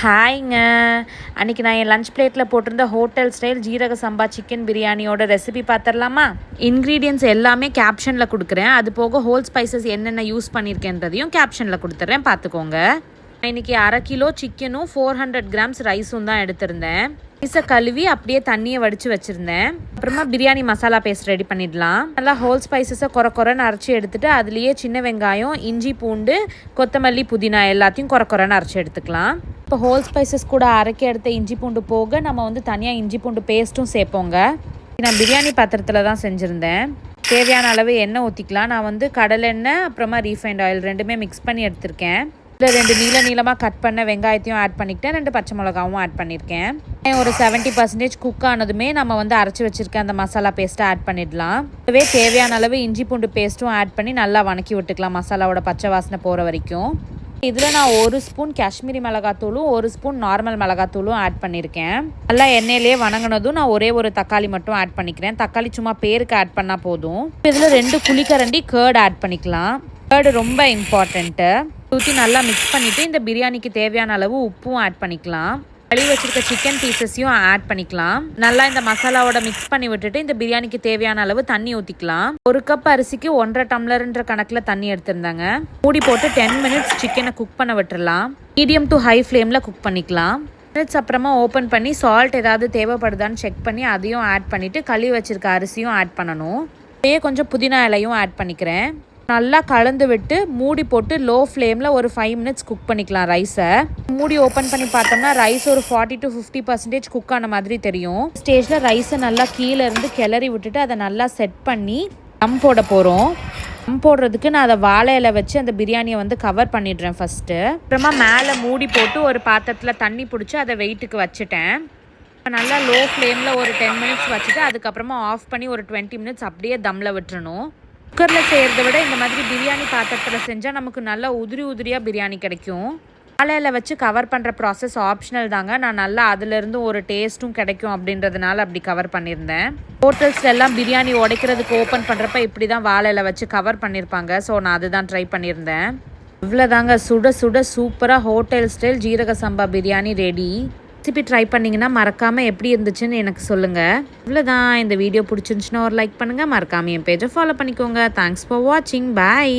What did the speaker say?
ஹாய்ங்க. அன்றைக்கி நான் என் லஞ்ச் பிளேட்டில் போட்டிருந்த ஹோட்டல் ஸ்டைல் ஜீரக சம்பா சிக்கன் பிரியாணியோட ரெசிபி பார்த்துடலாமா? இன்க்ரீடியன்ட்ஸ் எல்லாமே கேப்ஷனில் கொடுக்குறேன். அது போக ஹோல் ஸ்பைசஸ் என்னென்ன யூஸ் பண்ணியிருக்கேன்றதையும் கேப்ஷனில் கொடுத்துட்றேன், பார்த்துக்கோங்க. நான் இன்றைக்கி 1/2 கிலோ சிக்கனும் 400 கிராம்ஸ் ரைஸும் தான் எடுத்திருந்தேன். ரைஸை கழுவி அப்படியே தண்ணியை வடித்து வச்சுருந்தேன். அப்புறமா பிரியாணி மசாலா பேஸ்ட் ரெடி பண்ணிடலாம். நல்லா ஹோல் ஸ்பைசஸை குறைன்னு அரைச்சி எடுத்துகிட்டு அதுலேயே சின்ன வெங்காயம், இஞ்சி, பூண்டு, கொத்தமல்லி, புதினா எல்லாத்தையும் குறைன்னு அரைச்சி எடுத்துக்கலாம். இப்போ ஹோல் ஸ்பைசஸ் கூட அரைக்க எடுத்த இஞ்சி பூண்டு போக நம்ம தனியாக இஞ்சி பூண்டு பேஸ்ட்டும் சேர்ப்போங்க. நான் பிரியாணி பாத்திரத்தில் தான் செஞ்சுருந்தேன். தேவையான அளவு எண்ணெய் ஊற்றிக்கலாம். நான் கடலெண்ணெய் அப்புறமா ரீஃபைண்ட் ஆயில் ரெண்டுமே மிக்ஸ் பண்ணி எடுத்திருக்கேன். இதில் 2 நீளமாக கட் பண்ண வெங்காயத்தையும் ஆட் பண்ணிக்கிட்டேன். 2 பச்சை மிளகாவும் ஆட் பண்ணியிருக்கேன். ஒரு 70% குக் ஆனதுமே நம்ம அரைச்சி வச்சுருக்க அந்த மசாலா பேஸ்ட்டை ஆட் பண்ணிடலாம். இதுவே தேவையான அளவு இஞ்சி பூண்டு பேஸ்ட்டும் ஆட் பண்ணி நல்லா வணக்கி விட்டுக்கலாம், மசாலாவோட பச்சை வாசனை போகிற வரைக்கும். இதில் நான் 1 ஸ்பூன் காஷ்மீரி மிளகாத்தூளும் 1 ஸ்பூன் நார்மல் மிளகாத்தூளும் ஆட் பண்ணியிருக்கேன். நல்லா எண்ணெயிலே வணங்கினதும் நான் ஒரே ஒரு தக்காளி மட்டும் ஆட் பண்ணிக்கிறேன். தக்காளி சும்மா பேருக்கு ஆட் பண்ணால் போதும். இதில் 2 குழிக்கரண்டி கேர்டு ஆட் பண்ணிக்கலாம். கேர்டு ரொம்ப இம்பார்ட்டண்ட்டு. ஊற்றி நல்லா மிக்ஸ் பண்ணிவிட்டு இந்த பிரியாணிக்கு தேவையான அளவு உப்பும் ஆட் பண்ணிக்கலாம். கழுவி வச்சுருக்க சிக்கன் பீசஸையும் ஆட் பண்ணிக்கலாம். நல்லா இந்த மசாலாவோட மிக்ஸ் பண்ணி விட்டுட்டு இந்த பிரியாணிக்கு தேவையான அளவு தண்ணி ஊற்றிக்கலாம். 1 கப் அரிசிக்கு 1.5 டம்ளர்ன்ற கணக்கில் தண்ணி எடுத்திருந்தாங்க. மூடி போட்டு 10 மினிட்ஸ் சிக்கனை குக் பண்ண விட்டுறலாம். மீடியம் டு ஹை ஃப்ளேமில் குக் பண்ணிக்கலாம். மினிட்ஸ் அப்புறமா ஓப்பன் பண்ணி சால்ட் ஏதாவது தேவைப்படுதான்னு செக் பண்ணி அதையும் ஆட் பண்ணிவிட்டு கழுவி வச்சுருக்க அரிசியும் ஆட் பண்ணணும். அப்படியே கொஞ்சம் புதினா இலையும் ஆட் பண்ணிக்கிறேன். நல்லா கலந்து விட்டு மூடி போட்டு லோ ஃப்ளேமில் ஒரு 5 மினிட்ஸ் குக் பண்ணிக்கலாம் ரைஸை. மூடி ஓப்பன் பண்ணி பார்த்தோம்னா ரைஸ் ஒரு 40 to 50% குக் ஆன மாதிரி தெரியும். ஸ்டேஜில் ரைஸை நல்லா கீழே இருந்து கிளறி விட்டுட்டு அதை நல்லா செட் பண்ணி தம் போட போகிறோம். தம் போடுறதுக்கு நான் அதை வாழை இலை வச்சு அந்த பிரியாணியை கவர் பண்ணிடுறேன் ஃபஸ்ட்டு. அப்புறமா மேலே மூடி போட்டு ஒரு பாத்திரத்தில் தண்ணி பிடிச்சி அதை வெயிட்டுக்கு வச்சுட்டேன். நல்லா லோ ஃப்ளேமில் ஒரு 10 மினிட்ஸ் வச்சுட்டு அதுக்கப்புறமா ஆஃப் பண்ணி ஒரு 20 மினிட்ஸ் அப்படியே தம்மில் விட்டுறணும். குக்கரில் செய்கிறத விட இந்த மாதிரி பிரியாணி பாத்திரத்தில் செஞ்சால் நமக்கு நல்லா உதிரியாக பிரியாணி கிடைக்கும். வாழையில வச்சு கவர் பண்ணுற ப்ராசஸ் ஆப்ஷனல் தாங்க. நான் நல்லா அதிலிருந்து ஒரு டேஸ்ட்டும் கிடைக்கும் அப்படின்றதுனால அப்படி கவர் பண்ணியிருந்தேன். ஹோட்டல்ஸ்ல எல்லாம் பிரியாணி உடைக்கிறதுக்கு ஓப்பன் பண்ணுறப்ப இப்படி தான் வாழையில வச்சு கவர் பண்ணியிருப்பாங்க. ஸோ நான் அதுதான் ட்ரை பண்ணியிருந்தேன். இவ்வளோதாங்க, சுட சுட சூப்பராக ஹோட்டல் ஸ்டைல் ஜீரக சம்பா பிரியாணி ரெடி. ரெசிபி ட்ரை பண்ணிங்கன்னா மறக்காமல் எப்படி இருந்துச்சுன்னு எனக்கு சொல்லுங்கள். இவ்வளோதான். இந்த வீடியோ பிடிச்சிருந்துச்சுன்னா ஒரு லைக் பண்ணுங்கள். மறக்காமல் என் பேஜை ஃபாலோ பண்ணிக்கோங்க. தேங்க்ஸ் ஃபார் வாட்சிங். பாய்.